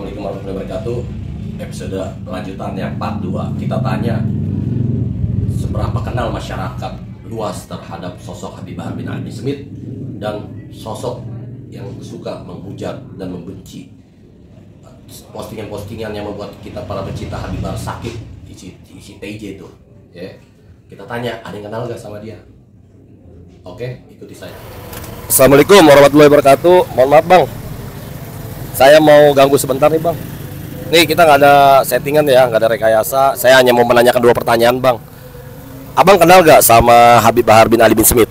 Assalamualaikum warahmatullahi wabarakatuh. Episode lanjutan yang part 2. Kita tanya seberapa kenal masyarakat luas terhadap sosok Habib Bahar bin Ali bin Smith dan sosok yang suka menghujat dan membenci. Postingan-postingan yang membuat kita para pecinta Habib Bahar sakit, isi TJ itu. Ya. Kita tanya, ada yang kenal gak sama dia? Oke, ikuti saya. Assalamualaikum warahmatullahi wabarakatuh. Mohon maaf bang, saya mau ganggu sebentar nih bang. Nih kita nggak ada settingan ya, nggak ada rekayasa. Saya hanya mau menanyakan 2 pertanyaan bang. Abang kenal gak sama Habib Bahar bin Ali bin Smith?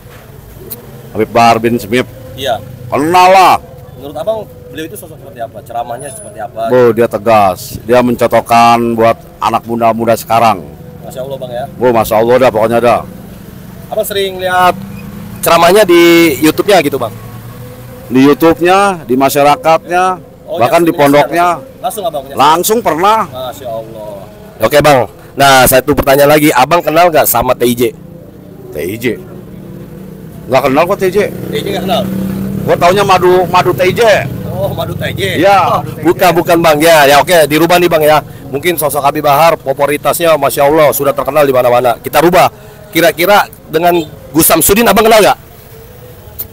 Habib Bahar bin Smith? Iya. Kenal lah. Menurut abang beliau itu sosok seperti apa? Ceramahnya seperti apa? Dia tegas. Dia mencontohkan buat anak muda-muda sekarang. Masya Allah bang ya. Masya Allah dah pokoknya dah. Abang sering lihat ceramahnya di YouTube-nya gitu bang? Di YouTube-nya, di masyarakatnya, bahkan di pondoknya. Langsung abang punya? Langsung pernah. Masya Allah. Oke bang. Nah satu pertanyaan lagi, abang kenal gak sama TJ? TJ? Nggak kenal kok TJ. TJ nggak kenal? Gua taunya madu TJ. Oh madu TJ. Ya. Bukan bang ya oke, dirubah nih bang ya. Mungkin sosok Habib Bahar popularitasnya Masya Allah sudah terkenal di mana-mana. Kita rubah. Kira-kira dengan Gus Samsudin abang kenal gak?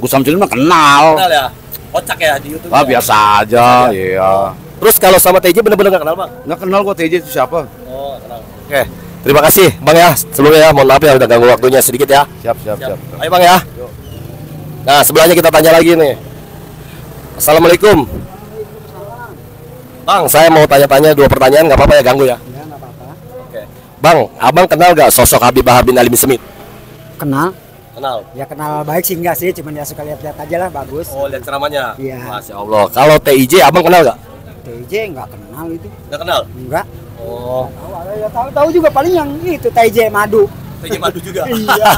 Gus Samsudin mah kenal. Kenal ya? Kocak ya di YouTube. Biasa aja, iya. Terus kalau sama TJ bener-bener gak kenal bang? Nggak kenal kok TJ itu siapa. Oh kenal. Oke, terima kasih bang ya. Sebelumnya ya, mohon maaf ya udah ganggu waktunya sedikit ya. Siap. Ayo bang ya. Nah sebelahnya kita tanya lagi nih. Assalamualaikum. Bang, saya mau tanya-tanya 2 pertanyaan, nggak apa-apa ya ganggu ya? Ya, nggak apa-apa. Oke. Bang, abang kenal gak sosok Habib Bahar bin Ali bin Smith? Kenal? Kenal. Ya kenal baik sih enggak sih, cuman ya suka lihat-lihat aja lah, bagus. Oh lihat ceramahnya. Iya. Masya Allah. Kalau TIJ abang kenal gak? TJ nggak kenal itu. Nggak kenal. Enggak. Oh. Tahu juga paling yang itu TJ madu. TIJ madu juga. Iya.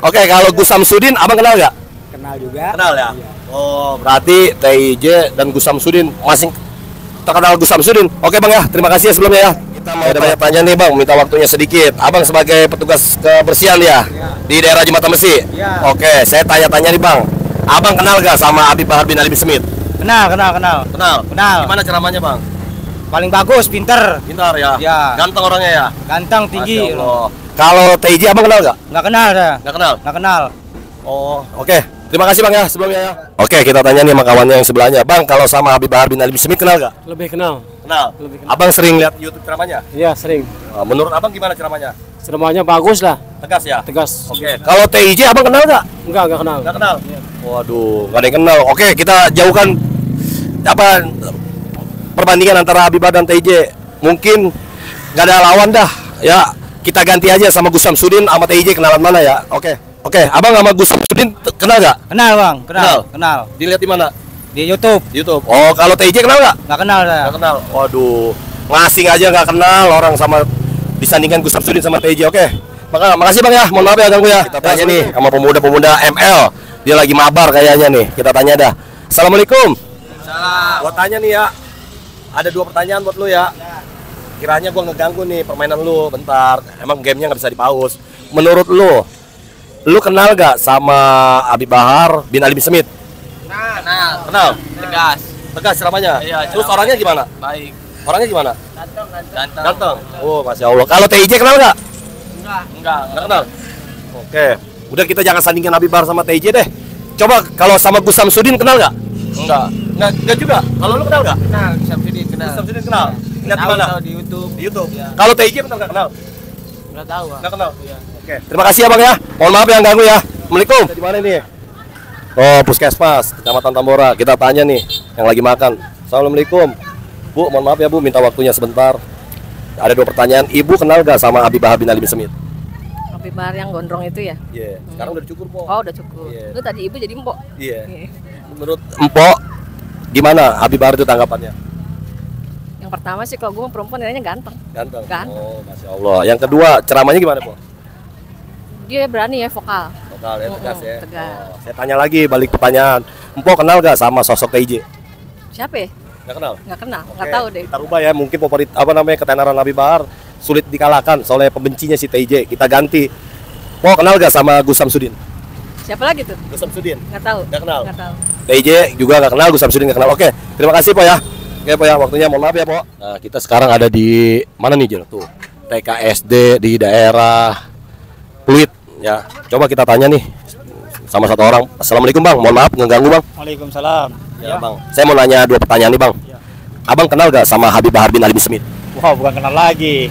Oke, kalau Gus Samsudin abang kenal gak? Kenal juga. Kenal ya? Iya. Oh, berarti TIJ dan Gus Samsudin masing terkenal Gus Samsudin. Oke bang ya, terima kasih ya sebelumnya ya. Kita mau tanya nih bang, minta waktunya sedikit. Abang sebagai petugas kebersihan ya, di daerah Jembatan Besi. Ya. Oke, saya tanya-tanya nih bang. Abang kenal gak sama Habib Bahar bin Ali bin Smith? Kenal. Kenal. Gimana ceramahnya bang? Paling bagus, pinter. Pintar ya? Ya. Ganteng orangnya ya? Ganteng, tinggi. Masya Allah. Kalau TIJ abang kenal gak? Nggak kenal dah. Nggak kenal? Oh, oke. Terima kasih bang ya sebelumnya ya. Oke, kita tanya nih sama kawannya yang sebelahnya. Bang, kalau sama Habib Bahar bin Ali bin Smith kenal gak? Lebih kenal. Kenal. Lebih kenal. Abang sering lihat YouTube ceramahnya? Iya sering. Menurut abang gimana ceramahnya? Ceramahnya bagus lah, Tegas ya? tegas. Oke. Kalau TIJ abang kenal gak? Enggak kenal. Nggak kenal? Waduh, nggak ada yang kenal. Oke, kita jauhkan apa perbandingan antara Habib Bahar dan TIJ. Mungkin nggak ada lawan dah. Ya, kita ganti aja sama Gus Samsudin sama TIJ, kenalan mana ya? Oke, abang sama Gus Samsudin kenal gak? Kenal bang, Kenal. Dilihat di mana? Di YouTube. Di YouTube. Oh, kalau TIJ kenal gak? Nggak kenal dah. Nggak kenal. Waduh, ngasing aja nggak kenal orang sama disandingkan Gus Samsudin sama TIJ. Oke. Makasih bang ya. Mohon maaf ya ganggu ya. Kita tanya nih sama pemuda-pemuda ML. Dia lagi mabar kayaknya nih. Kita tanya dah. Assalamualaikum. Salam. Gua tanya nih ya. Ada 2 pertanyaan buat lu ya. Kiranya gua ngeganggu nih permainan lu bentar. Emang gamenya nggak bisa dipause. Menurut lu kenal gak sama Habib Bahar bin Ali bin Smith? Kenal. Tegas ceramahnya. Iya, Terus orangnya gimana? Baik. Orangnya gimana? Ganteng. Ganteng. Oh, Masya Allah. Kalau TIJ kenal gak? Enggak. Nggak kenal. Oke. Udah kita jangan sandingkan Habib Bahar sama TIJ deh. Coba kalau sama Gus Samsudin kenal gak? Enggak juga. Kalau lu kenal gak? Kenal, Samsudin kenal. Gus Samsudin kenal. Lihat di mana? Tahu di YouTube. Di YouTube. Iya. Kalau TIJ kenal gak kenal? Enggak tahu, Bang. Nggak kenal. Iya. Oke. Terima kasih ya Bang ya. Mohon maaf yang ganggu ya. Assalamualaikum. Di mana nih? Oh, Puskesmas, Kecamatan Tambora. Kita tanya nih yang lagi makan. Assalamualaikum. Bu, mohon maaf ya Bu, minta waktunya sebentar. Ada 2 pertanyaan. Ibu kenal gak sama Habib Bahar bin Ali bin Smith? Habib Bahar yang gondrong itu ya? Iya. Sekarang udah cukur, Po. Oh udah cukup. Iya. Itu tadi ibu jadi empok. Iya. Menurut Empok, gimana Habib Bahar itu tanggapannya? Yang pertama sih kalau gue perempuan nilainya ganteng. Ganteng. Ganteng. Oh, Masya Allah. Yang kedua, ceramahnya gimana, Po? Dia berani ya vokal. Vokal ya, tegas ya. Tegas. Oh, saya tanya lagi, balik pertanyaan. Empok kenal gak sama sosok TIJ? Siapa ya? Nggak kenal? Nggak kenal, Oke, nggak tahu deh. Kita rubah ya, mungkin ketenaran Habib Bahar sulit dikalahkan oleh pembencinya si TIJ. Kita ganti. Po, kenal gak sama Gus Samsudin? Siapa lagi tuh? Gus Samsudin? Nggak tahu. Nggak kenal? Nggak tahu. TIJ juga nggak kenal, Gus Samsudin nggak kenal. Oke, terima kasih Po ya. Oke Pak ya, waktunya mohon maaf ya Pak. Nah, kita sekarang ada di mana nih Jel? Tuh, TKSD di daerah Pluit ya. Coba kita tanya nih sama satu orang. Assalamualaikum Bang, mohon maaf ngeganggu Bang. Waalaikumsalam. Ya Bang, saya mau nanya 2 pertanyaan nih Bang. Abang kenal gak sama Habib Bahar bin Ali Smith? Wah, bukan kenal lagi.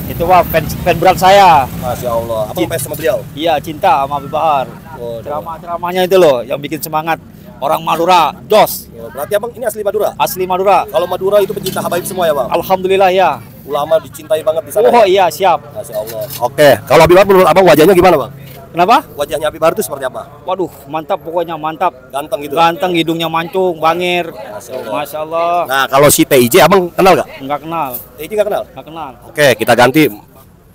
Itu wah fan berat saya. Masya Allah, abang fans sama beliau? Iya, cinta sama Habib Bahar. Oh, Ceramah-ceramahnya itu loh yang bikin semangat. Orang Madura, jos. berarti abang ini asli Madura? Asli Madura. Kalau Madura itu pecinta habaib semua ya Bang? Alhamdulillah ya. Ulama dicintai banget di sana. Oh iya, siap. Masya Allah. Oke, kalau Habib Bahar menurut abang wajahnya gimana Bang? Kenapa? Wajahnya Habib Bahar itu seperti apa? Waduh, mantap pokoknya, mantap. Ganteng gitu? Ganteng, hidungnya mancung, bangir. Masya Allah. Nah, kalau si TIJ abang kenal gak? Enggak kenal, TIJ gak kenal? enggak kenal. Oke, kita ganti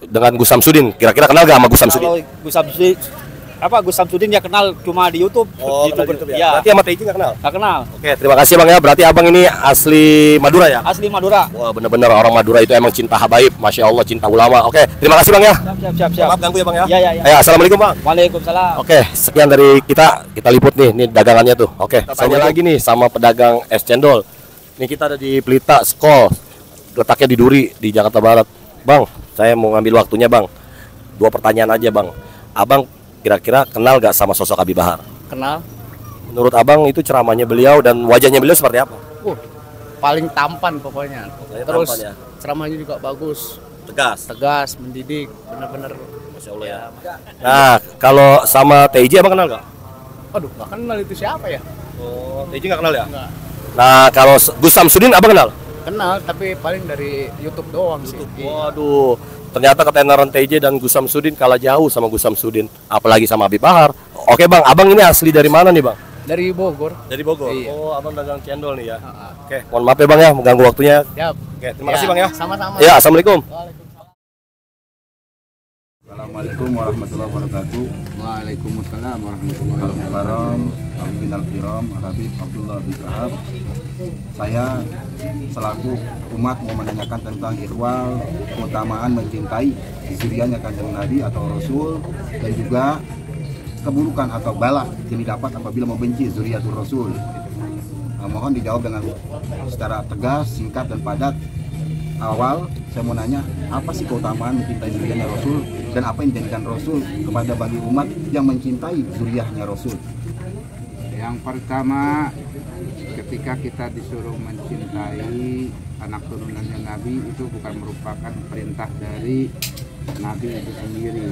dengan Gus Samsudin. Kira-kira kenal gak sama Gus Samsudin? Kalau Gus Samsudin ya kenal cuma di YouTube. Oh, YouTuber. YouTube ya? Ya. Berarti sama TIJ gak kenal? Enggak kenal. Oke, terima kasih Bang ya. Berarti abang ini asli Madura ya? Asli Madura. Wah, bener-bener orang Madura itu emang cinta habaib. Masya Allah, cinta ulama. Oke, terima kasih Bang ya. Siap. Maaf ganggu ya Bang ya? Ya. Ayo, assalamualaikum Bang. Waalaikumsalam. Oke, sekian dari kita liput nih dagangannya tuh. Oke, tanya lagi nih sama pedagang es cendol. Nih kita ada di Pelita Skol, letaknya di Duri di Jakarta Barat. Bang, saya mau ngambil waktunya Bang. 2 pertanyaan aja Bang. Abang kira-kira kenal gak sama sosok Habib Bahar? Kenal. Menurut Abang itu ceramahnya beliau dan wajahnya beliau seperti apa? Paling tampan pokoknya. Terus tampan ya? ceramahnya juga bagus, Tegas. mendidik, bener-bener. Masya Allah ya. Nah, kalau sama TIJ Abang kenal gak? Aduh, gak kenal itu siapa ya? Oh, TIJ gak kenal ya? Enggak. Nah, kalau Gus Samsudin Abang kenal? Kenal, tapi paling dari YouTube doang sih. Waduh, ternyata ketenaran TJ dan Gus Samsudin kalah jauh sama Gus Samsudin, apalagi sama Habib Bahar. Oke Bang, Abang ini asli dari mana nih Bang? Dari Bogor. Dari Bogor. Iya. Oh, Abang dagang cendol nih ya. Oke, mohon maaf ya Bang ya, mengganggu waktunya. Siap. Oke, terima kasih Bang ya. Sama-sama. Ya, assalamualaikum. Assalamualaikum warahmatullahi wabarakatuh. Waalaikumsalam warahmatullahi wabarakatuh. Alhamdulillah, Habib Abdullah bin Sahab. Saya selaku umat mau menanyakan tentang ihwal keutamaan mencintai zuriyahnya kanjeng Nabi atau Rasul, dan juga keburukan atau bala yang didapat apabila membenci zuriyatul Rasul. Mohon dijawab dengan secara tegas, singkat dan padat. Awal saya mau nanya, apa sih keutamaan mencintai zuriyahnya Rasul dan apa yang dijadikan Rasul kepada bagi umat yang mencintai zuriyahnya Rasul? Yang pertama, ketika kita disuruh mencintai anak turunannya Nabi, itu bukan merupakan perintah dari Nabi itu sendiri,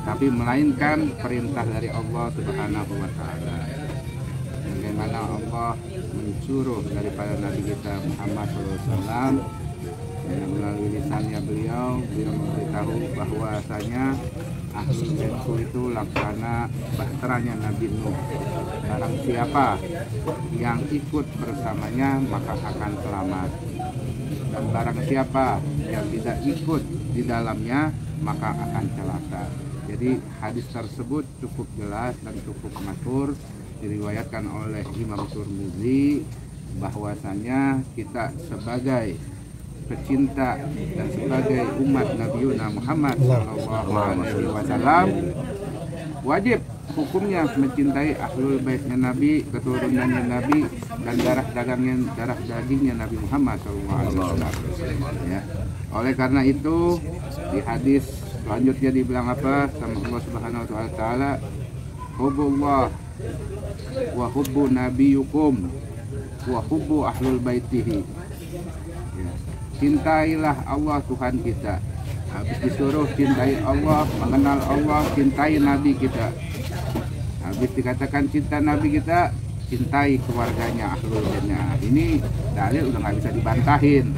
tapi melainkan perintah dari Allah Subhanahu wa Ta'ala. Bagaimana Allah mensuruh daripada Nabi kita Muhammad SAW, melalui lisannya beliau memberitahu bahwasanya Ahlul Baitku itu laksana bahteranya Nabi Nuh. Barang siapa yang ikut bersamanya maka akan selamat, dan barang siapa yang tidak ikut di dalamnya maka akan celaka. Jadi hadis tersebut cukup jelas dan cukup masyhur, diriwayatkan oleh Imam Tirmidzi, bahwasanya kita sebagai pecinta dan sebagai umat Nabi Muhammad SAW wajib hukumnya mencintai ahlul baitnya Nabi, keturunannya Nabi, dan darah dagingnya Nabi Muhammad SAW. Ya. Oleh karena itu di hadis selanjutnya dibilang apa sama Allah Subhanahu wa Ta'ala, hubbullah wa hubbu nabiyukum wa hubbu ahlul baitihi. Ya. Cintailah Allah Tuhan kita. Habis disuruh cintai Allah, mengenal Allah, cintai Nabi kita. Habis dikatakan cinta Nabi kita, cintai keluarganya, ahlul baitnya. Ini dalil udah nggak bisa dibantahin,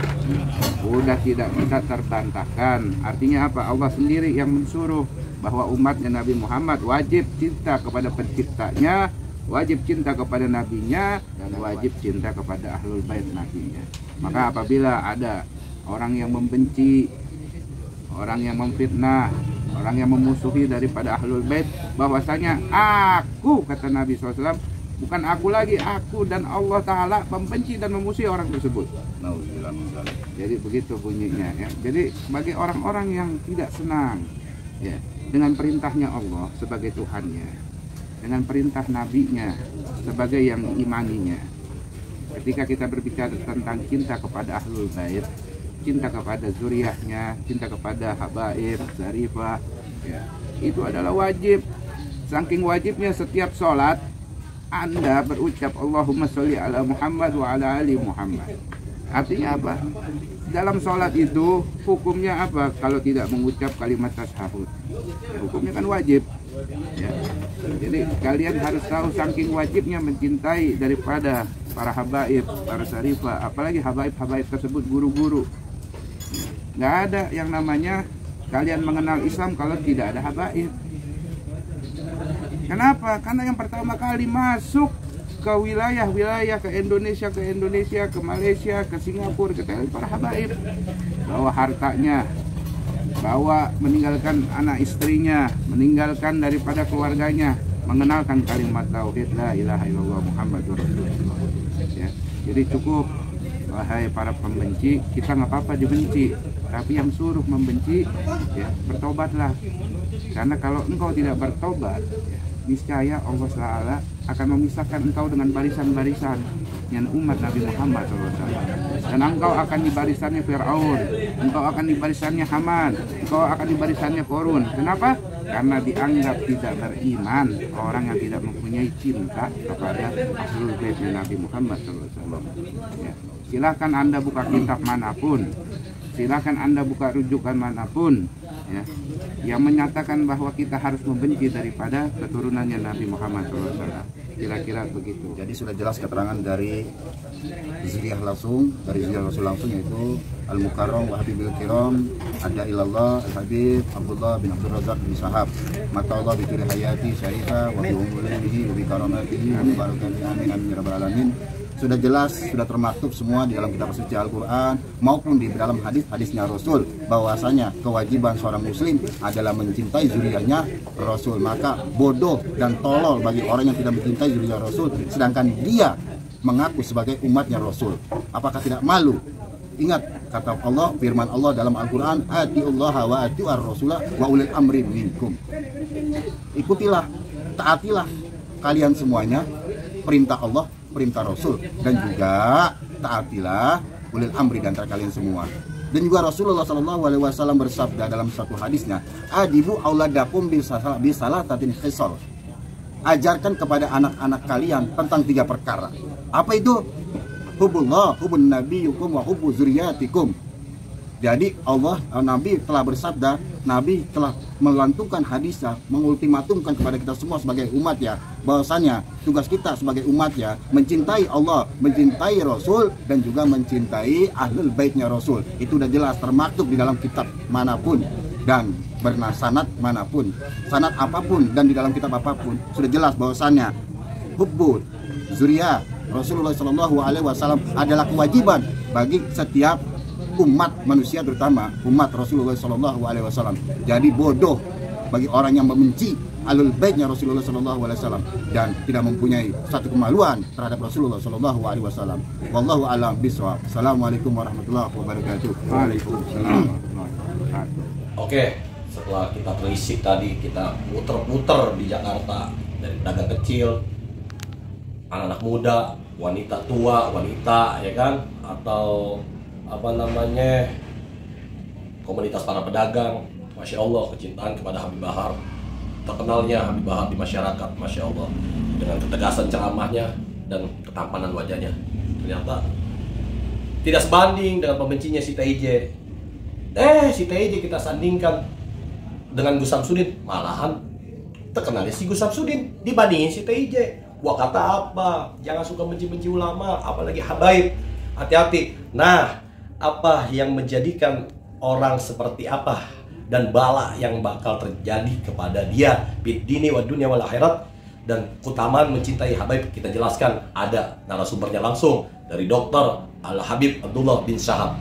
udah tidak bisa terbantahkan. Artinya apa? Allah sendiri yang mensuruh bahwa umatnya Nabi Muhammad wajib cinta kepada penciptanya, wajib cinta kepada nabinya, dan wajib cinta kepada ahlul bait nabinya. Maka apabila ada orang yang membenci, orang yang memfitnah, orang yang memusuhi daripada ahlul bait, bahwasanya aku, kata Nabi SAW, bukan aku lagi, aku dan Allah Ta'ala membenci dan memusuhi orang tersebut. Jadi begitu bunyinya ya. Jadi bagi orang-orang yang tidak senang ya dengan perintahnya Allah sebagai Tuhannya, dengan perintah nabinya sebagai yang imaninya, ketika kita berbicara tentang cinta kepada ahlul bait, cinta kepada zuriyahnya, cinta kepada habaib, zarifah, ya, itu adalah wajib. Saking wajibnya setiap sholat Anda berucap Allahumma sholli ala Muhammad wa ala ali Muhammad. Artinya apa? Dalam sholat itu hukumnya apa kalau tidak mengucap kalimat tasyahud? Ya, hukumnya kan wajib. Ya. Jadi kalian harus tahu saking wajibnya mencintai daripada para habaib, para syarifah, apalagi habaib-habaib tersebut guru-guru. Nggak ada yang namanya kalian mengenal Islam kalau tidak ada habaib. Kenapa? Karena yang pertama kali masuk ke wilayah-wilayah, ke Indonesia, ke Malaysia, ke Singapura, ke Thailand, para habaib. Bawa hartanya, bawa meninggalkan anak istrinya, meninggalkan daripada keluarganya, mengenalkan kalimat tauhid la ilaha illallah Muhammadur Rasulullah. Ya. Jadi cukup, wahai para pembenci, kita nggak apa-apa dibenci, tapi yang suruh membenci, ya bertobatlah. Karena kalau engkau tidak bertobat, ya, niscaya Allah SWT akan memisahkan engkau dengan barisan-barisan yang umat Nabi Muhammad SAW. Dan engkau akan di barisannya Fir'aun, engkau akan di barisannya Haman, engkau akan di barisannya Korun. Kenapa? Karena dianggap tidak beriman orang yang tidak mempunyai cinta kepada ahlul bait Nabi Muhammad SAW. Ya. Silahkan Anda buka kitab manapun, silahkan Anda buka rujukan manapun, ya, yang menyatakan bahwa kita harus membenci daripada keturunannya Nabi Muhammad SAW. Kira-kira begitu. Jadi sudah jelas keterangan dari zuriyah langsung, dari zuriyah Rasul langsung, yaitu Al-Mukarram wa Habibil Kiram, ada ilallah Al-Habib Abdullah bin Abdul Razak bin Sahab, mata Allah bi tuli hayati syarifah wa bi umulihi wa bi karamatihi wa bi barakatihi amin amin ya rabbal alamin. Sudah jelas, sudah termaktub semua di dalam kitab suci Al-Quran maupun di dalam hadis-hadisnya Rasul bahwasanya kewajiban seorang muslim adalah mencintai zuriyahnya Rasul. Maka bodoh dan tolol bagi orang yang tidak mencintai zuriyah Rasul sedangkan dia mengaku sebagai umatnya Rasul. Apakah tidak malu? Ingat kata Allah, firman Allah dalam Al-Quran, atiullaha wa atiur rasulah wa ulil amri minkum. Ikutilah, taatilah kalian semuanya perintah Allah, perintah Rasul, dan juga taatilah ulil amri dan antara kalian semua. Dan juga Rasulullah SAW bersabda dalam satu hadisnya, adibu auladakum bisalasatin khisal. Ajarkan kepada anak-anak kalian tentang 3 perkara. Apa itu? Hubullah, hubun nabiyukum wa hubbu zuriyatikum. Jadi Allah, Nabi telah bersabda, Nabi telah melantunkan hadisnya, mengultimatumkan kepada kita semua sebagai umat ya, bahwasanya tugas kita sebagai umat ya, mencintai Allah, mencintai Rasul, dan juga mencintai ahlul baitnya Rasul. Itu sudah jelas termaktub di dalam kitab manapun dan bersanad manapun, sanad apapun dan di dalam kitab apapun sudah jelas bahwasannya hubbul zuriyah Rasulullah SAW adalah kewajiban bagi setiap umat manusia, terutama umat Rasulullah SAW. Jadi bodoh bagi orang yang membenci ahlul baitnya Rasulullah SAW dan tidak mempunyai satu kemaluan terhadap Rasulullah SAW. Wallahu a'lam bishawab. Assalamualaikum warahmatullahi wabarakatuh. Waalaikumsalam. Oke, setelah kita telisik tadi, kita muter-muter di Jakarta dari pedagang kecil, anak-anak muda, wanita tua, wanita ya kan, atau apa namanya, komunitas para pedagang. Masya Allah, kecintaan kepada Habib Bahar, terkenalnya Habib Bahar di masyarakat, Masya Allah, dengan ketegasan ceramahnya dan ketampanan wajahnya. Ternyata tidak sebanding dengan pembencinya si TIJ. Si TIJ kita sandingkan dengan Gus Samsudin, malahan terkenalnya si Gus Samsudin dibandingin si TIJ. Gua kata apa? Jangan suka benci-benci ulama, apalagi habaib. Hati-hati. Nah, apa yang menjadikan orang seperti apa dan bala yang bakal terjadi kepada dia bid dini wa dunya wal akhirat, dan keutamaan mencintai habaib kita jelaskan, ada narasumbernya langsung dari Dr. Al-Habib Abdullah bin Sahab.